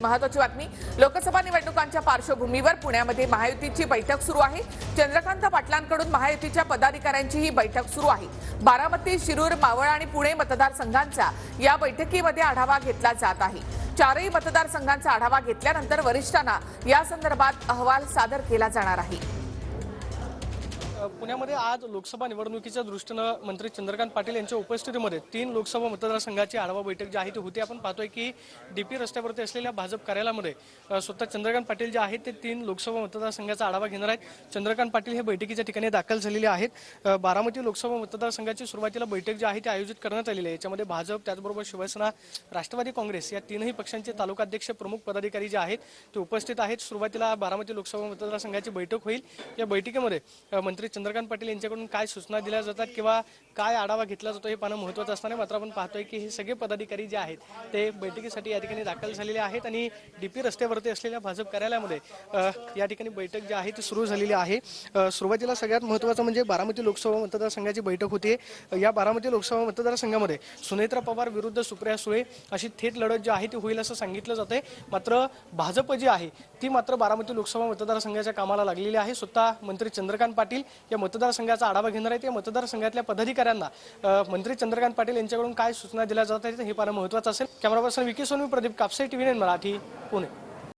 महत्वाची बातमी लोकसभा निवडणुकांच्या पार्श्वभूमीवर पुण्यामध्ये महायुतीची बैठक सुरू आहे। चंद्रकांत पाटलांकडून महायुतीच्या पदाधिकाऱ्यांची ही बैठक सुरू आहे। बारामती, शिरूर, मावळ आणि पुणे मतदारसंघांचा या बैठकीमध्ये आढावा घेतला जात आहे। चारही मतदारसंघांचा आढावा घेतल्यानंतर वरिष्ठांना या संदर्भात अहवाल सादर केला जाणार आहे। पुण्यामध्ये आज लोकसभा निवडणुकीच्या दृष्टीनं मंत्री चंद्रकांत पाटील यांच्या उपस्थितीमध्ये 3 लोकसभा मतदारसंघाची आढावा बैठक जी आहे ती होती। आपण पाहतोय की डीपी रस्त्यावरती असलेल्या भाजप कार्यालयामध्ये स्वतः चंद्रकांत पाटील जे आहेत ते 3 लोकसभा मतदारसंघाचा आढावा घेणार आहेत। चंद्रकांत पाटील हे बैठकीच्या ठिकाणी दाखल झालेले आहेत। बारामती लोकसभा मतदारसंघाची सुरुवातीला बैठक जी आहे ती आयोजित करण्यात आलेली आहे। याच्यामध्ये भाजप, त्याचबरोबर शिवसेना, राष्ट्रवादी काँग्रेस या तीनही पक्षांचे तालुकाध्यक्ष, प्रमुख पदाधिकारी जे आहेत ते उपस्थित आहेत। सुरुवातीला बारामती लोकसभा मतदारसंघाची बैठक होईल। या बैठकीमध्ये मंत्री चंद्रकांत पाटील यांच्याकडून काय सूचना दिल्या जातात किंवा काय आढावा घेतला जातो हे पाहणं महत्त्वाचं असणार आहे। मात्र आपण पाहतोय की हे सगळे पदाधिकारी जे आहेत ते बैठकीसाठी या ठिकाणी दाखल झालेले आहेत आणि डीपी रस्त्यावरती असलेल्या भाजप कार्यालयामध्ये या ठिकाणी बैठक जी आहे ती सुरू झालेली आहे। सुरुवातीला सगळ्यात महत्त्वाचं म्हणजे बारामती लोकसभा मतदारसंघाची बैठक होती। या बारामती लोकसभा मतदारसंघामध्ये सुनेत्रा पवार विरुद्ध सुप्रिया सुळे अशी थेट लढत जी आहे ती होईल असं सांगितलं जातंय। मात्र भाजप जी आहे ती मात्र बारामती लोकसभा मतदारसंघाच्या कामाला लागलेली आहे। स्वतः मंत्री चंद्रकांत पाटील या मतदारसंघाचा आढावा घेणार आहेत। या मतदारसंघातल्या पदाधिकाऱ्यांना मंत्री चंद्रकांत पाटील यांच्याकडून काय सूचना दिल्या जात आहेत हे पाहणं महत्त्वाचं असेल। Camera person Vicky Sonavi, Pradeep Kapse, TV9 Marathi, Pune.